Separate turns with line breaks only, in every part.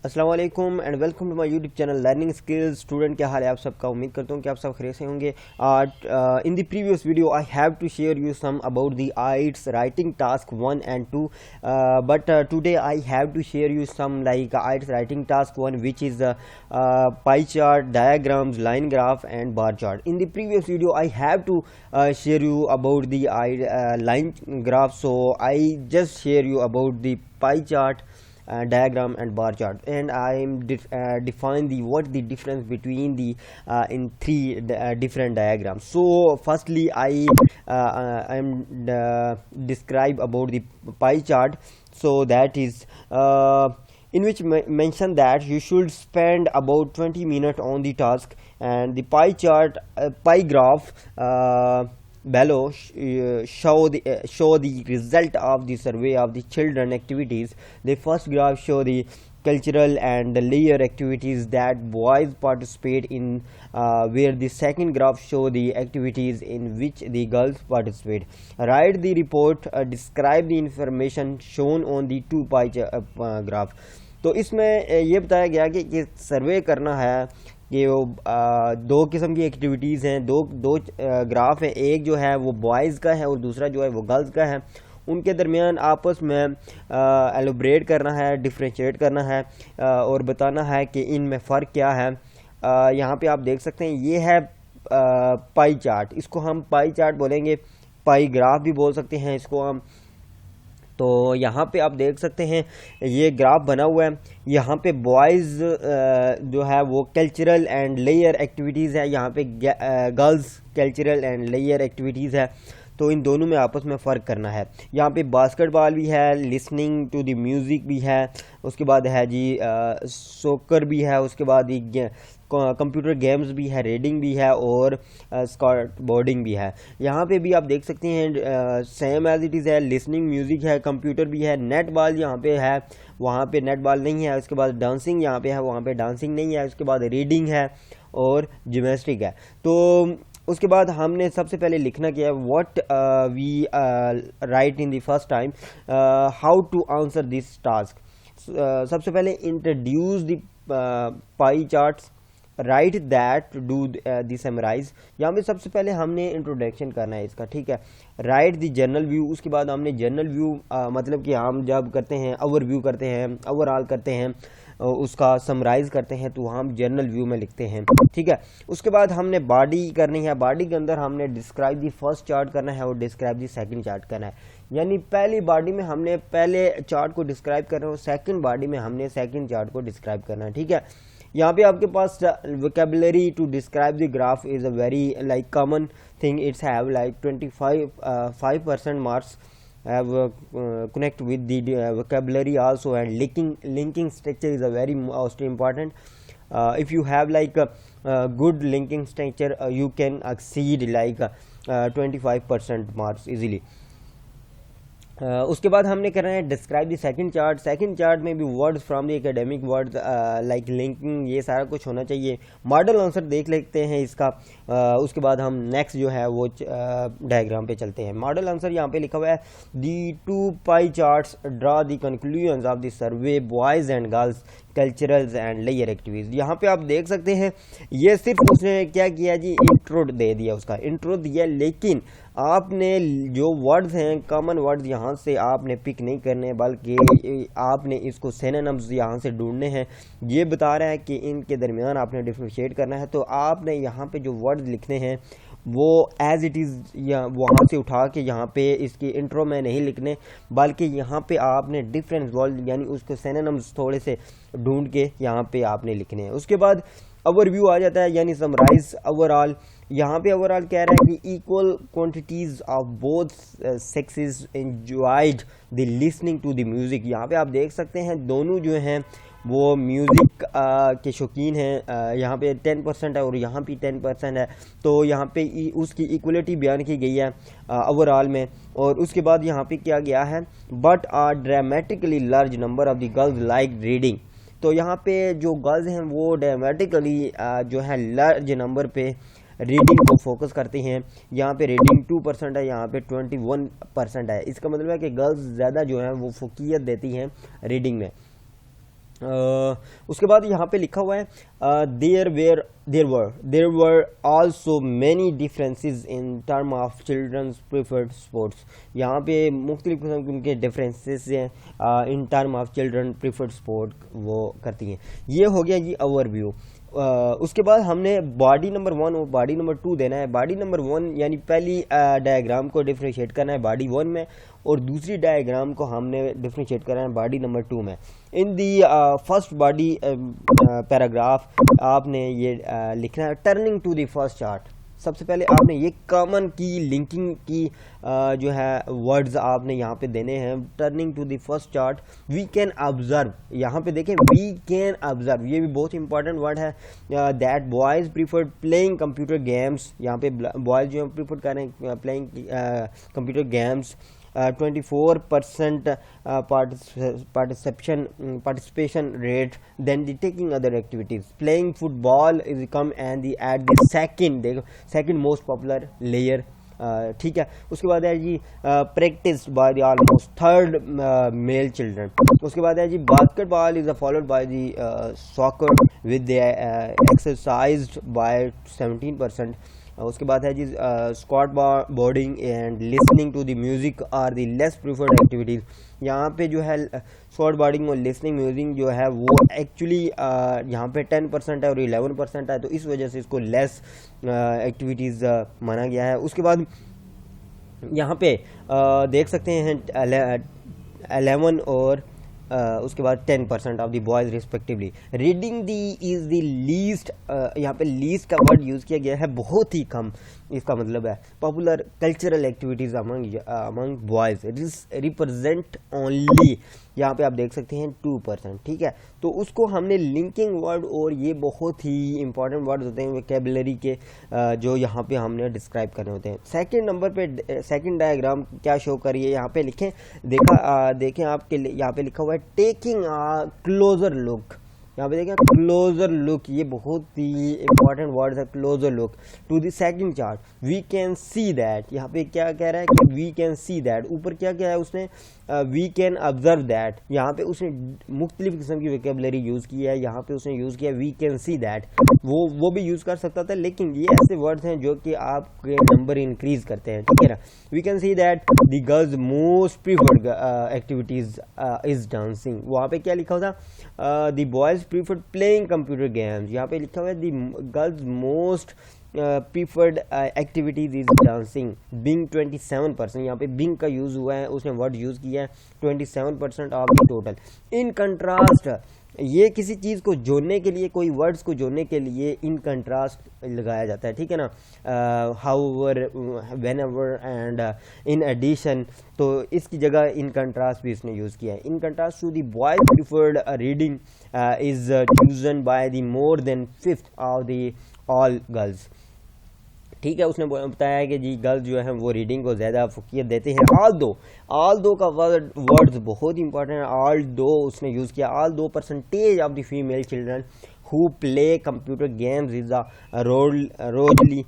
अस्सलाम वालेकुम and welcome to my YouTube channel learning skills. Student, क्या हाल है आप सबका? उम्मीद करता हूँ कि आप सब खैरियत से होंगे। In the previous video I have to share you some about the IELTS writing task 1 and 2, but today I have to share you some like IELTS writing task 1, which is pie chart, diagrams, line graph and bar chart. In the previous video I have to share you about the line graph, so I just share you about the pie chart, diagram and bar chart, and I am define the what the difference between the in three different diagrams. So firstly I am describe about the pie chart. So that is in which mention that you should spend about 20 minutes on the task, and the pie chart pie graph below show the result of the survey of the children activities. The first graph show the cultural and the layer activities that boys participate in, where the second graph show the activities in which the girls participate. Write the report, describe the information shown on the two pie graph. तो इसमें ये बताया गया कि सर्वे करना है कि वो दो किस्म की एक्टिविटीज़ हैं, दो ग्राफ हैं। एक जो है वो बॉयज़ का है और दूसरा जो है वो गर्ल्स का है। उनके दरमियान आपस में एलोब्रेट करना है, डिफ्रेंशिएट करना है और बताना है कि इनमें फ़र्क क्या है। यहाँ पे आप देख सकते हैं ये है पाई चार्ट। इसको हम पाई चार्ट बोलेंगे, पाई ग्राफ भी बोल सकते हैं इसको हम। तो यहाँ पे आप देख सकते हैं ये ग्राफ बना हुआ है। यहाँ पे बॉयज़ जो है वो कल्चरल एंड लेयर एक्टिविटीज़ है, यहाँ पे girls cultural and layer activities है। तो इन दोनों में आपस में फ़र्क करना है। यहाँ पे बास्केटबॉल भी है, लिसनिंग टू द म्यूज़िक भी है, उसके बाद है जी सोकर भी है, उसके बाद कंप्यूटर गेम्स भी है, रीडिंग भी है और स्कॉट बोर्डिंग भी है। यहाँ पे भी आप देख सकते हैं सेम एज इट इज़ है, लिसनिंग म्यूज़िक है, कंप्यूटर भी है, नेट बॉल यहाँ पे है, वहाँ पे नेट बॉल नहीं है। उसके बाद डांसिंग यहाँ पे है, वहाँ पे डांसिंग नहीं है। उसके बाद रीडिंग है और जिम्नास्टिक है। तो उसके बाद हमने सबसे पहले लिखना क्या है, what we write in the first time, how to answer this task. सबसे पहले introduce the pie charts, write that, do the summarise. यहाँ पे सबसे पहले हमने इंट्रोडक्शन करना है इसका, ठीक है। राइट द जनरल व्यू, उसके बाद हमने जनरल व्यू मतलब कि हम जब करते हैं ओवरव्यू करते हैं, ओवरऑल करते हैं, उसका समराइज करते हैं तो हम जनरल व्यू में लिखते हैं, ठीक है। उसके बाद हमने बॉडी करनी है। बॉडी के अंदर हमने डिस्क्राइब दी फर्स्ट चार्ट करना है और डिस्क्राइब दी सेकंड चार्ट करना है। यानी पहली बॉडी में हमने पहले चार्ट को डिस्क्राइब करना है और सेकंड बॉडी में हमने सेकंड चार्ट को डिस्क्राइब करना है, ठीक है। यहाँ पे आपके पास vocabulary to describe the graph is a very like common thing. It's have like 5% marks have connect with the vocabulary also, and linking structure is a very most important. If you have like a good linking structure, you can exceed like 25% marks easily. उसके बाद हमने करना है describe the second chart. Second chart में भी words from the academic words like linking, ये सारा कुछ होना चाहिए। मॉडल आंसर देख लेते हैं इसका। उसके बाद हम नेक्स्ट जो है वो डायग्राम पे चलते हैं। मॉडल आंसर यहाँ पे लिखा हुआ है, the two pie charts draw the conclusions of the survey boys and girls culturals and layer activities. यहाँ पे आप देख सकते हैं ये सिर्फ उसने क्या किया जी, इंट्रो दे दिया, उसका इंट्रो दिया, लेकिन आपने जो वर्ड्स हैं कॉमन वर्ड्स यहाँ से आपने पिक नहीं करने, बल्कि आपने इसको सिनोनिम्स यहाँ से ढूंढने हैं। ये बता रहा है कि इनके दरमियान आपने डिफरेंशिएट करना है। तो आपने यहाँ पे जो वर्ड्स लिखने हैं वो एज इट इज़ या वहाँ से उठा के यहाँ पे इसकी इंट्रो में नहीं लिखने, बल्कि यहाँ पे आपने डिफरेंट वर्ड यानी उसके सिनोनिम्स थोड़े से ढूंढ के यहाँ पे आपने लिखने हैं। उसके बाद ओवरव्यू आ जाता है यानी समराइज ओवरऑल। यहाँ पे ओवरऑल कह रहा है कि equal quantities of both sexes enjoyed the listening to the music. यहाँ पे आप देख सकते हैं दोनों जो हैं वो म्यूज़िक के शौकीन हैं। यहाँ पे 10% है और यहाँ पे 10% है। तो यहाँ पे उसकी इक्वलिटी बयान की गई है ओवरऑल में। और उसके बाद यहाँ पे क्या गया है, but are dramatically large number of the girls like reading. तो यहाँ पे जो गर्ल्स हैं वो ड्रामेटिकली जो है लार्ज नंबर पे रीडिंग को फोकस करती हैं। यहाँ पे रीडिंग 2% है, यहाँ पे 21% है। इसका मतलब है कि गर्ल्स ज़्यादा जो है वो फोकियत देती हैं रीडिंग में। उसके बाद यहाँ पे लिखा हुआ है there were also many differences in term of children's preferred sports. यहाँ पे मुख्तलिफ किस्म के डिफरेंसेस हैं in term of children preferred sport वो करती हैं। ये हो गया जी ओवरव्यू। उसके बाद हमने बॉडी नंबर 1 और बॉडी नंबर 2 देना है। बॉडी नंबर 1 यानी पहली डायग्राम को डिफ्रेंशिएट करना है बॉडी 1 में, और दूसरी डायग्राम को हमने डिफ्रेंशिएट करना है बॉडी नंबर 2 में। In the first body paragraph आपने ये लिखना है turning to the first chart. सबसे पहले आपने ये कॉमन की लिंकिंग की जो है वर्ड्स आपने यहाँ पे देने हैं। Turning to the first chart, we can observe, यहाँ पे देखें वी कैन ऑब्जर्व, ये भी बहुत इंपॉर्टेंट वर्ड है। That boys preferred playing computer games, यहाँ पे बॉयज जो प्रीफर कर रहे हैं playing computer games. 24% participation rate than the taking other activities. Playing football is come and the at the second most popular layer. ठीक है। उसके बाद है जी practice by the almost third male children. उसके बाद है जी basketball is followed by the soccer with exercised by 17%। उसके बाद है जी squat boarding and listening to the music are the less preferred activities. यहाँ पे जो है स्क्वाट बोर्डिंग और लिसनिंग म्यूजिक जो है वो एक्चुअली यहाँ पे 10% है और 11% है, तो इस वजह से इसको लेस एक्टिविटीज़ माना गया है। उसके बाद यहाँ पे देख सकते हैं 11 और उसके बाद 10% of the boys respectively. Reading the is the least, यहाँ पे लीस्ट का वर्ड यूज़ किया गया है, बहुत ही कम। इसका मतलब है popular cultural activities among boys represent only, यहाँ पे आप देख सकते हैं 2%। ठीक है, तो उसको हमने लिंकिंग वर्ड, और ये बहुत ही इंपॉर्टेंट वर्ड होते हैं वोकैबुलरी के जो यहाँ पे हमने डिस्क्राइब करने होते हैं। सेकंड नंबर पे सेकंड डायग्राम क्या शो करिए, यहाँ पे लिखें, देखें आपके यहाँ पे लिखा हुआ है टेकिंग अ क्लोजर लुक। यहाँ पे देखें क्लोजर लुक, ये बहुत ही इंपॉर्टेंट वर्ड है closer look to the second chart. We can see that, यहाँ पे क्या कह रहा है कि वी कैन सी दैट। ऊपर क्या क्या है उसने, वी कैन ऑब्जर्व दैट। यहाँ पे उसने मुख्तलिफ किस्म की वोकैबुलरी यूज़ की है। यहाँ पे उसने यूज़ किया वी कैन सी दैट, वो भी यूज़ कर सकता था, लेकिन ये ऐसे वर्ड्स हैं जो कि आपके नंबर इंक्रीज करते हैं। ठीक है ना। We can see that the girls most preferred activities is dancing. वहाँ पे क्या लिखा था, the boys preferred playing computer games. यहाँ पे लिखा हुआ है the girls most preferred activities is dancing. Being 27%, यहाँ पे बिंग का यूज़ हुआ है, उसने वर्ड यूज़ किया है 27% of the total. In contrast, ये किसी चीज़ को जोड़ने के लिए, कोई वर्ड्स को जोड़ने के लिए इन कंट्रास्ट लगाया जाता है। ठीक है ना। However, whenever and in addition, तो इसकी जगह इन कंट्रास्ट भी इसने यूज़ किया है। In contrast to the boys preferred reading is chosen by the more than 5th of the all girls. ठीक है, उसने बताया है कि जी गर्ल्स जो है वो रीडिंग को ज़्यादा फोकियत देते हैं। ऑल दो का वर्ड्स बहुत इंपॉर्टेंट है। ऑल दो उसने यूज़ किया। ऑल दो percentage of the female children who play computer games is roughly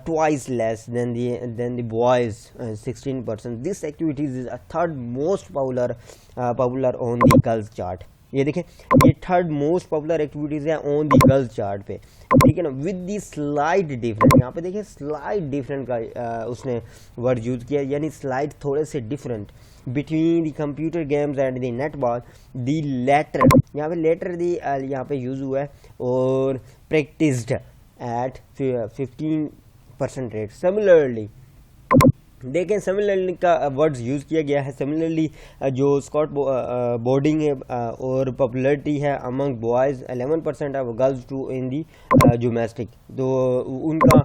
twice less than the boys, 16%. This activity is a third most popular on the girls chart. ये देखें, ये third most popular activities है on the girls chart पे। ठीक है ना। With the slide different, यहाँ पे देखें स्लाइड डिफरेंट का उसने वर्ड यूज़ किया, यानी स्लाइड थोड़े से different between the computer games and the netball. The latter, यहाँ पे लेटर दी यहाँ पे यूज़ हुआ है, और प्रैक्टिस्ड एट 15% रेट। सिमिलरली देखें, सिमिलरली का वर्ड्स यूज़ किया गया है। सिमिलरली जो स्कॉट बोर्डिंग है और पॉपुलरिटी है अमंग बॉयज़ 11% है, वो girls to in the domestic. तो उनका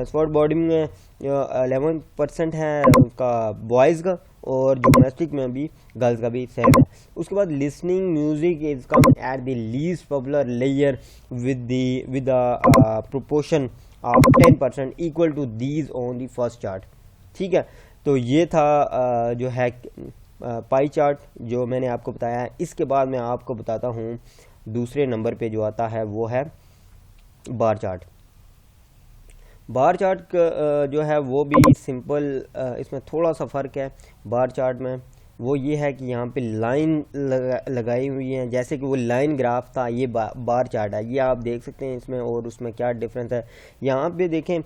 स्कॉट बोर्डिंग में 11% है उसका बॉयज़ का, और डोमेस्टिक में भी गर्ल्स का भी सेम है। उसके बाद listening music is come at the least popular layer with proportion of 10% equal to these on the first chart. ठीक है, तो ये था जो है पाई चार्ट जो मैंने आपको बताया है। इसके बाद मैं आपको बताता हूँ दूसरे नंबर पे जो आता है वो है बार चार्ट। बार चार्ट जो है वो भी सिंपल, इसमें थोड़ा सा फ़र्क है बार चार्ट में वो ये है कि यहाँ पे लाइन लगाई हुई है, जैसे कि वो लाइन ग्राफ था, ये बार चार्ट है, ये आप देख सकते हैं इसमें और उसमें क्या डिफरेंस है। यहाँ पे देखें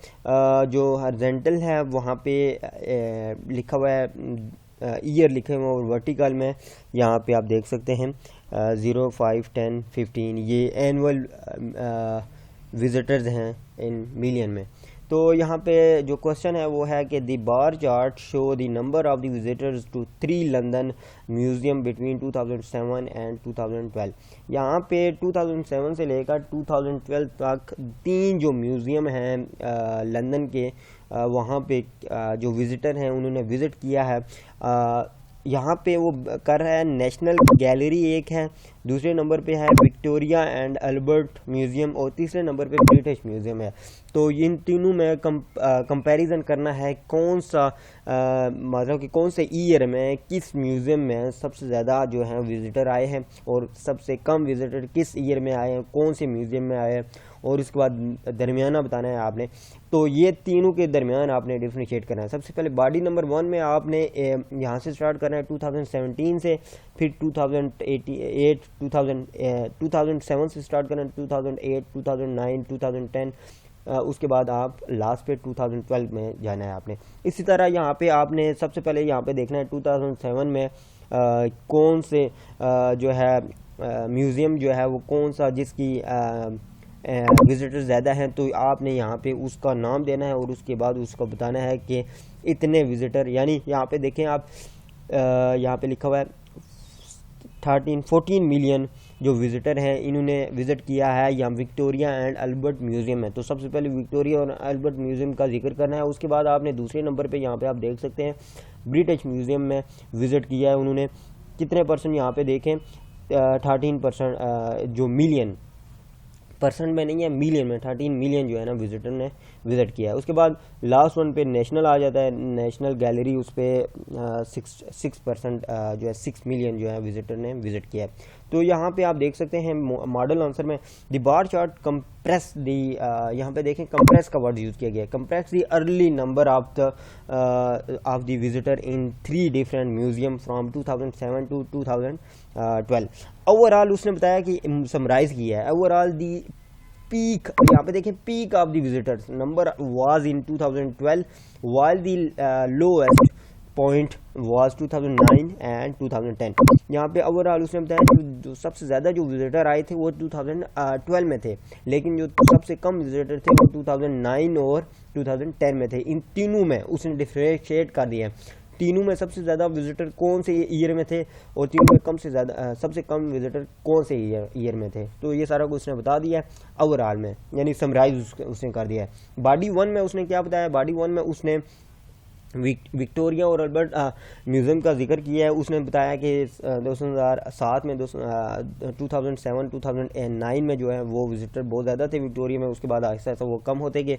जो हॉरिजॉन्टल है वहाँ पे लिखा हुआ है ईयर लिखे हुए और वर्टिकल में यहाँ पे आप देख सकते हैं 0, 5, 10, 15 ये एनुअल विजिटर्स हैं इन मिलियन में। तो यहाँ पे जो क्वेश्चन है वो है कि the bar chart show the number of the visitors to 3 London museum between 2007 and 2012। यहाँ पे 2007 से लेकर 2012 तक 3 जो म्यूज़ियम हैं लंदन के वहाँ पे जो विज़िटर हैं उन्होंने विज़िट किया है। यहाँ पे वो कर रहा है नेशनल गैलरी एक है, दूसरे नंबर पे है विक्टोरिया एंड अल्बर्ट म्यूज़ियम और तीसरे नंबर पे ब्रिटिश म्यूज़ियम है। तो इन तीनों में कंपैरिजन करना है कौन सा मतलब कि कौन से ईयर में किस म्यूज़ियम में सबसे ज़्यादा जो है विज़िटर आए हैं और सबसे कम विज़िटर किस ईयर में आए हैं, कौन से म्यूज़ियम में आए हैं, और उसके बाद दरमियाना बताना है आपने। तो ये तीनों के दरमियान आपने डिफ्रेंशिएट करना है। सबसे पहले बॉडी नंबर 1 में आपने यहाँ से स्टार्ट करना है 2017 से, फिर 2008 2007 से स्टार्ट करना है, 2008 2009 2010 उसके बाद आप लास्ट पे 2012 में जाना है आपने। इसी तरह यहाँ पे आपने सबसे पहले यहाँ पे देखना है 2007 में कौन से जो है म्यूज़ियम जो है वो कौन सा जिसकी विजिटर ज़्यादा हैं, तो आपने यहाँ पे उसका नाम देना है और उसके बाद उसको बताना है कि इतने विजिटर, यानी यहाँ पे देखें आप यहाँ पे लिखा हुआ है 14 मिलियन जो विजिटर हैं इन्होंने विज़िट किया है यहाँ विक्टोरिया एंड अल्बर्ट म्यूज़ियम में। तो सबसे पहले विक्टोरिया और अल्बर्ट म्यूज़ियम का जिक्र करना है। उसके बाद आपने दूसरे नंबर पे यहाँ पे आप देख सकते हैं ब्रिटिश म्यूज़ियम में विज़िट किया है उन्होंने, कितने परसेंट यहाँ पे देखें 13% जो मिलियन परसेंट में नहीं है मिलियन में 13 मिलियन जो है ना विजिटर ने विज़िट किया है। उसके बाद लास्ट वन पे नेशनल आ जाता है, नेशनल गैलरी उस पर 6% जो है 6 मिलियन जो है विजिटर ने विज़िट किया है। तो यहाँ पे आप देख सकते हैं मॉडल आंसर में द बार चार्ट कंप्रेस दी, यहाँ पे देखें कंप्रेस का वर्ड यूज़ किया गया है, compress the early number of the visitor in 3 different museum from 2007 to 2012। Overall उसने बताया कि समराइज किया है ओवरऑल दी पीक, यहाँ पे देखें peak of the visitors number was in 2012 while the lowest point was 2009 and 2010। यहाँ पे ओवरऑल उसने बताया जो सबसे ज़्यादा जो विजिटर आए थे वो 2012 में थे, लेकिन जो सबसे कम विजिटर थे वो 2009 और 2010 में थे। इन तीनों में उसने डिफरेंशिएट कर दिया है, तीनों में सबसे ज़्यादा विजिटर कौन से ईयर में थे और तीनों में कम से ज़्यादा सबसे कम विजिटर कौन से ईयर में थे। तो ये सारा कुछ उसने बता दिया है ओवरऑल में, यानी समराइज उसने कर दिया है। बॉडी 1 में उसने क्या बताया, बॉडी 1 में उसने विक्टोरिया और अल्बर्ट म्यूज़ियम का जिक्र किया है। उसने बताया कि 2007 में 2007 2009 में जो है वो विजिटर बहुत ज़्यादा थे विक्टोरिया में, उसके बाद ऐसा ऐसा वो कम होते गए।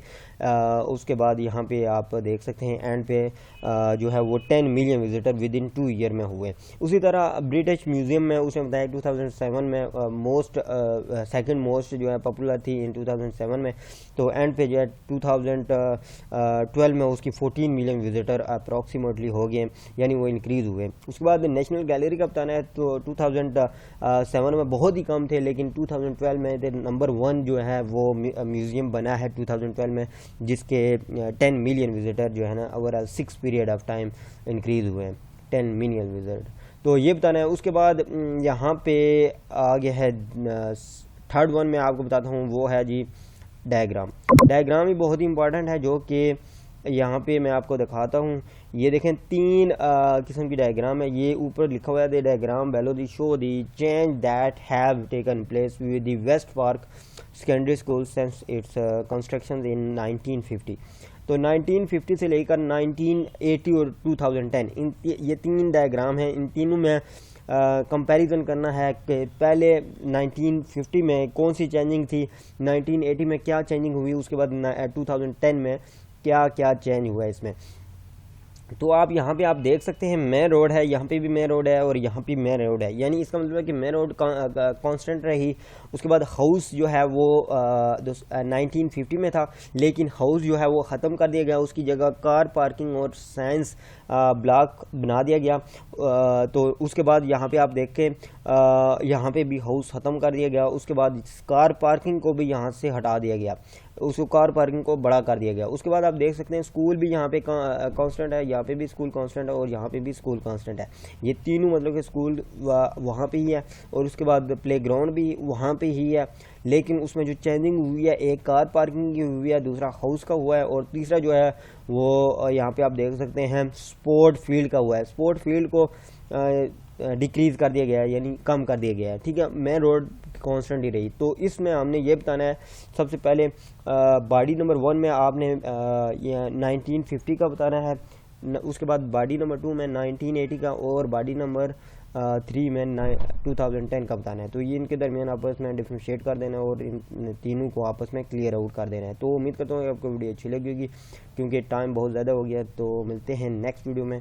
उसके बाद यहाँ पे आप देख सकते हैं एंड पे जो है वो 10 million visitor with in 2 year में हुए। उसी तरह ब्रिटिश म्यूज़ियम में उसने बताया 2007 में सेकंड मोस्ट जो है पॉपुलर थी इन 2007 में, तो एंड पे जो है 2012 में उसकी 14 मिलियन विजिटर अप्रॉक्सीमेटली हो गए, यानी वो इंक्रीज़ हुए। उसके बाद नेशनल गैलरी का बताना है तो 2007 में बहुत ही कम थे, लेकिन 2012 में नंबर 1 जो है वो म्यूज़ियम बना है 2012 में, जिसके 10 मिलियन विजिटर जो है ना overall 6 period of time increase हुए 10 मिलियन विजिटर। तो ये बताना है। उसके बाद यहाँ पे आगे है थर्ड वन में आपको बताता हूँ, वो है जी डायग्राम। डायग्राम ही बहुत ही इंपॉर्टेंट है, जो कि यहाँ पे मैं आपको दिखाता हूँ। ये देखें 3 किस्म की डायग्राम है। ये ऊपर लिखा हुआ है diagram below the show the change that have taken place with the West Park secondary school since its construction in 1950। तो 1950 से लेकर 1980 और 2010 ये 3 डायग्राम हैं। इन तीनों में कंपैरिजन करना है कि पहले 1950 में कौन सी चेंजिंग थी, 1980 में क्या चेंजिंग हुई, उसके बाद 2010 में क्या क्या चेंज हुआ इसमें। तो आप यहाँ पे आप देख सकते हैं मेन रोड है, यहाँ पे भी मेन रोड है और यहाँ पे मेन रोड है, यानी इसका मतलब है कि मेन रोड कांस्टेंट रही। उसके बाद हाउस जो है वो 1950 में था, लेकिन हाउस जो है वो ख़त्म कर दिया गया, उसकी जगह कार पार्किंग और साइंस ब्लॉक बना दिया गया। तो उसके बाद यहाँ पे आप देखें यहाँ पे भी हाउस ख़त्म कर दिया गया। उसके बाद कार पार्किंग को भी यहाँ से हटा दिया गया, उसको कार पार्किंग को बड़ा कर दिया गया। उसके बाद आप देख सकते हैं स्कूल भी यहाँ पे कांस्टेंट है, यहाँ पे भी स्कूल कांस्टेंट है और यहाँ पे भी स्कूल कांस्टेंट है। ये तीनों मतलब कि स्कूल वहाँ पे ही है और उसके बाद प्लेग्राउंड भी वहाँ पे ही है। लेकिन उसमें जो चेंजिंग हुई है, एक कार पार्किंग की हुई है, दूसरा हाउस का हुआ है और तीसरा जो है वो यहाँ पे आप देख सकते हैं स्पोर्ट फील्ड का हुआ है। स्पोर्ट फील्ड को डिक्रीज़ कर दिया गया है, यानी कम कर दिया गया है। ठीक है, मेन रोड कांस्टेंट ही रही। तो इसमें हमने ये बताना है सबसे पहले बॉडी नंबर 1 में आपने ये 1950 का बताना है, उसके बाद बॉडी नंबर 2 में 1980 का और बॉडी नंबर 3 में 2010 का बताना है। तो ये इनके दरमियान आपस में डिफ्रेंशिएट कर देना है और इन तीनों को आपस में क्लियर आउट कर देना है। तो उम्मीद करता हूँ आपको वीडियो अच्छी लगी होगी, क्योंकि टाइम बहुत ज़्यादा हो गया। तो मिलते हैं नेक्स्ट वीडियो में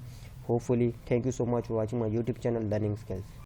hopefully. Thank you so much for watching my YouTube channel learning skills.